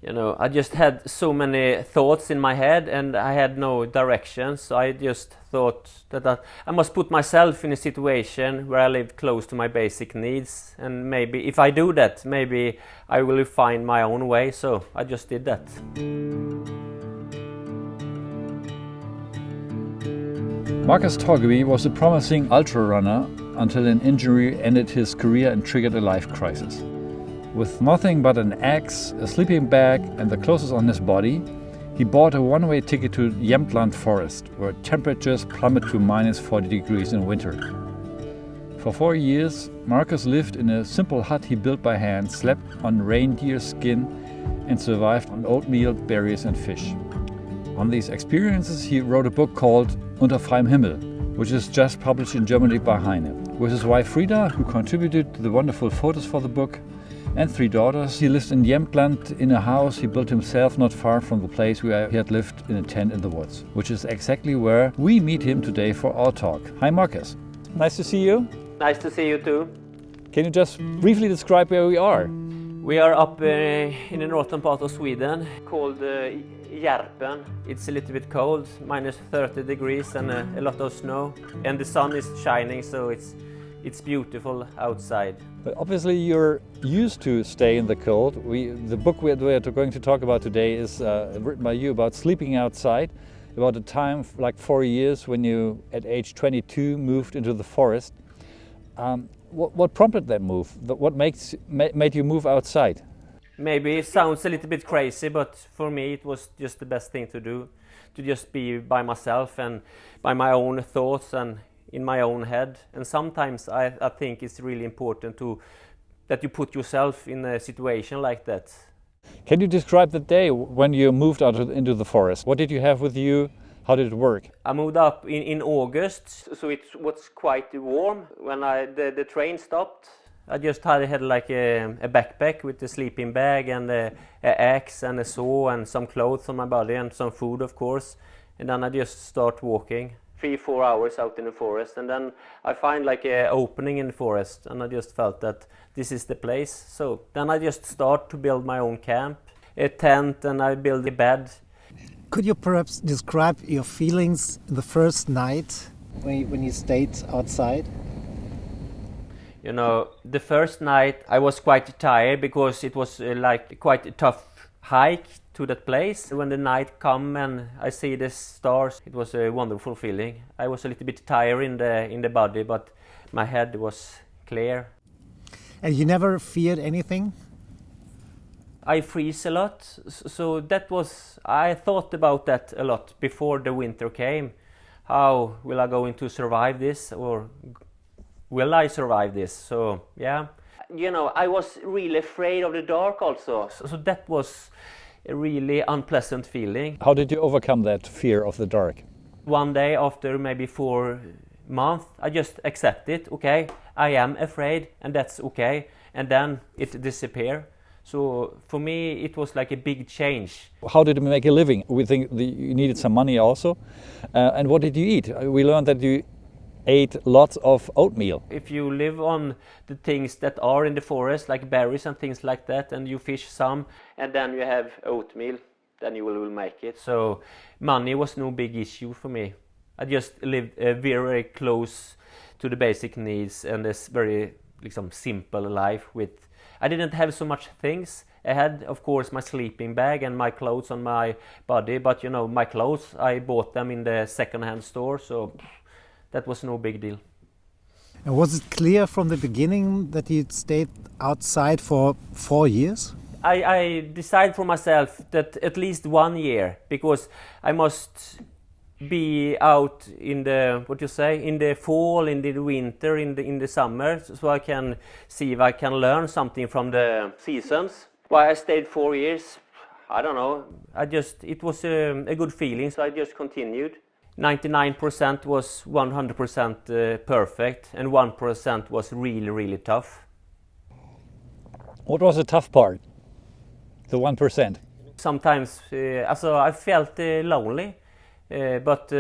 You know, I just had so many thoughts in my head and I had no direction, so I just thought that I must put myself in a situation where I live close to my basic needs, and maybe if I do that, maybe I will find my own way, so I just did that. Markus Torgeby was a promising ultra runner until an injury ended his career and triggered a life crisis. With nothing but an axe, a sleeping bag and the clothes on his body, he bought a one-way ticket to Jämtland forest, where temperatures plummet to minus 40 degrees in winter. For 4 years, Markus lived in a simple hut he built by hand, slept on reindeer skin and survived on oatmeal, berries and fish. On these experiences he wrote a book called Unter freiem Himmel, which is just published in Germany by Hütte. With his wife Frida, who contributed to the wonderful photos for the book, and 3 daughters, he lives in Jämtland in a house he built himself not far from the place where he had lived in a tent in the woods, which is exactly where we meet him today for our talk. Hi Markus, nice to see you. Nice to see you too. Can you just briefly describe where we are? We are up in the northern part of Sweden, called Järpen. It's a little bit cold, minus 30 degrees and a lot of snow. And the sun is shining, so it's beautiful outside. But obviously you're used to stay in the cold. The book we're going to talk about today is written by you about sleeping outside, about a time like 4 years when you, at age 22, moved into the forest. What prompted that move? What made you move outside? Maybe it sounds a little bit crazy, but for me it was just the best thing to do. To just be by myself and by my own thoughts and in my own head. And sometimes I think it's really important that you put yourself in a situation like that. Can you describe the day when you moved out into the forest? What did you have with you? How did it work? I moved up in August, so it was quite warm. When the train stopped, I just had like a backpack with a sleeping bag and an axe and a saw and some clothes on my body and some food, of course. And then I just start walking 3-4 hours out in the forest, and then I find like an opening in the forest, and I just felt that this is the place. So then I just start to build my own camp, a tent, and I build a bed. Could you perhaps describe your feelings the first night when you stayed outside? You know, the first night I was quite tired because it was like quite a tough hike to that place. When the night come and I see the stars, it was a wonderful feeling. I was a little bit tired in the body, but my head was clear. And you never feared anything? I freeze a lot, so I thought about that a lot before the winter came. How will I going to survive this, or will I survive this? So yeah, you know, I was really afraid of the dark also, so that was a really unpleasant feeling. How did you overcome that fear of the dark? One day after maybe 4 months, I just accept it. Okay, I am afraid and that's okay, and then it disappeared. So for me, it was like a big change. How did you make a living? We think you needed some money also. And what did you eat? We learned that you ate lots of oatmeal. If you live on the things that are in the forest, like berries and things like that, and you fish some, and then you have oatmeal, then you will make it. So money was no big issue for me. I just lived very, very close to the basic needs and this very simple life with. I didn't have so much things. I had, of course, my sleeping bag and my clothes on my body, but you know, my clothes, I bought them in the second-hand store, so that was no big deal. And was it clear from the beginning that you stayed outside for 4 years? I decided for myself that at least 1 year, because I must be out in the in the fall, in the winter, in the summer, so I can see if I can learn something from the seasons. Why I stayed 4 years, I don't know. It was a good feeling, so I just continued. 99% was 100% perfect, and 1% was really, really tough. What was the tough part? The 1%? Sometimes, I felt lonely. But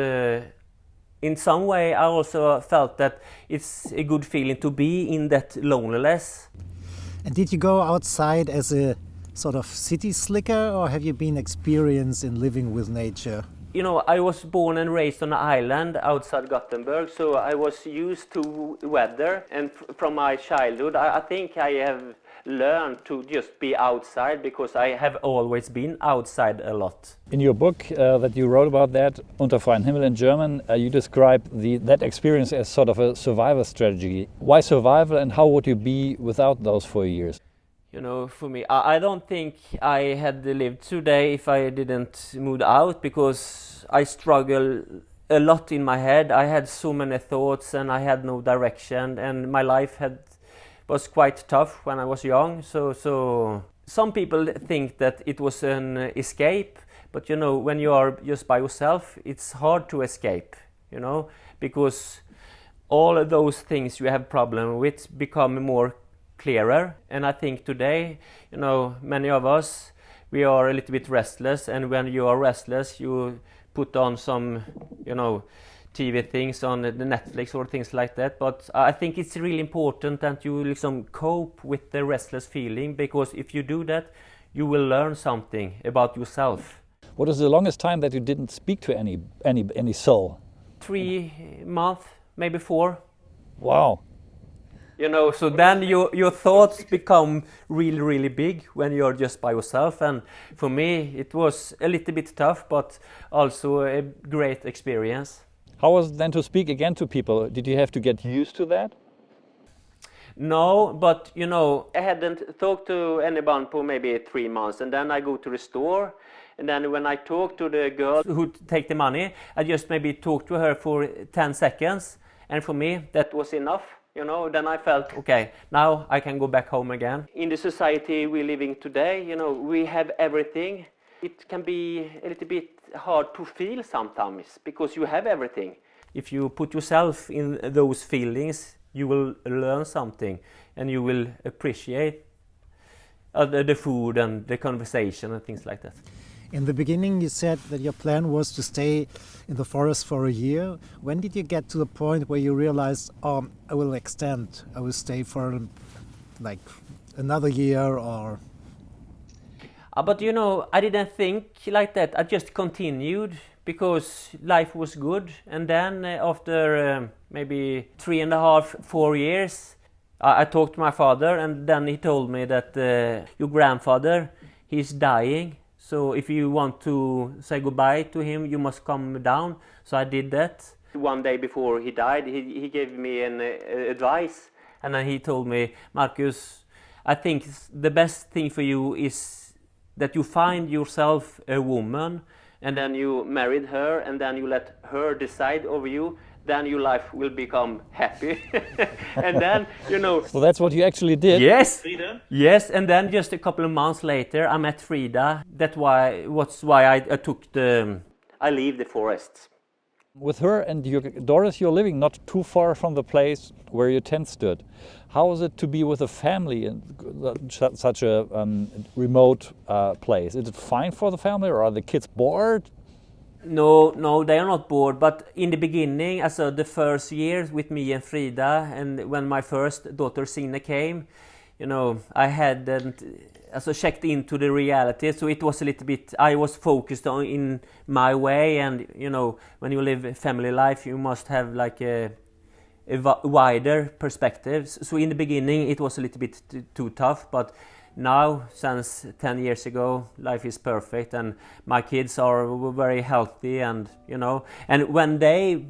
in some way I also felt that it's a good feeling to be in that loneliness. And did you go outside as a sort of city slicker, or have you been experienced in living with nature? You know, I was born and raised on an island outside Gothenburg, so I was used to weather, and from my childhood I think I have learned to just be outside because I have always been outside a lot. In your book that you wrote about that, Unter freiem Himmel in German, you describe that experience as sort of a survival strategy. Why survival, and how would you be without those 4 years? You know, for me, I don't think I had lived today if I didn't move out, because I struggle a lot in my head. I had so many thoughts and I had no direction, and my life was quite tough when I was young. So some people think that it was an escape, but you know, when you are just by yourself, it's hard to escape, you know, because all of those things you have problem with become more clearer. And I think today, you know, many of us, we are a little bit restless, and when you are restless, you put on some, you know, TV things on the Netflix or things like that. But I think it's really important that you cope with the restless feeling, because if you do that, you will learn something about yourself. What is the longest time that you didn't speak to any soul? 3 months, maybe 4. Wow. You know, so then your thoughts become really, really big when you're just by yourself. And for me, it was a little bit tough, but also a great experience. How was it then to speak again to people? Did you have to get used to that? No, but you know, I hadn't talked to anyone for maybe 3 months, and then I go to the store, and then when I talk to the girl who take the money, I just maybe talk to her for 10 seconds, and for me that was enough. You know, then I felt, okay, now I can go back home again. In the society we're living today, you know, we have everything. It can be a little bit hard to feel sometimes because you have everything. If you put yourself in those feelings, you will learn something, and you will appreciate the food and the conversation and things like that. In the beginning, you said that your plan was to stay in the forest for a year. When did you get to the point where you realized, I will extend, I will stay for like another year or... But you know, I didn't think like that. I just continued because life was good. And then after maybe 3.5, 4 years, I talked to my father, and then he told me that your grandfather, he's dying. So if you want to say goodbye to him, you must come down. So I did that. One day before he died, he gave me an advice. And then he told me, Markus, I think the best thing for you is that you find yourself a woman, and then you married her, and then you let her decide over you. Then your life will become happy. And then, you know... So that's what you actually did? Yes! Frida? Yes, and then just a couple of months later, I met Frida. That's why I took I leave the forest. With her and your daughters, you're living not too far from the place where your tent stood. How is it to be with a family in such a remote place? Is it fine for the family, or are the kids bored? No, they are not bored. But in the beginning, the first years with me and Frida, and when my first daughter Signe came, you know, I hadn't checked into the reality. So it was a little bit. I was focused on in my way, and you know, when you live family life, you must have like a wider perspective. So in the beginning, it was a little bit too tough, but. Now, since 10 years ago, life is perfect, and my kids are very healthy, and you know, and when they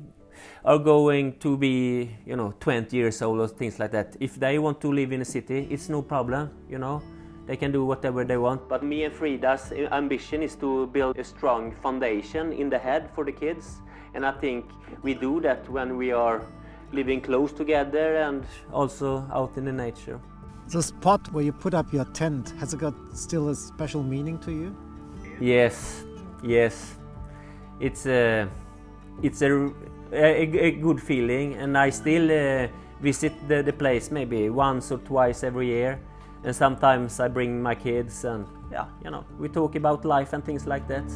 are going to be, you know, 20 years old or things like that, if they want to live in a city, it's no problem, you know, they can do whatever they want. But me and Frida's ambition is to build a strong foundation in the head for the kids, and I think we do that when we are living close together and also out in the nature. The spot where you put up your tent, has it got still a special meaning to you? Yes. It's a good feeling, and I still visit the place maybe once or twice every year, and sometimes I bring my kids, and yeah, you know, we talk about life and things like that.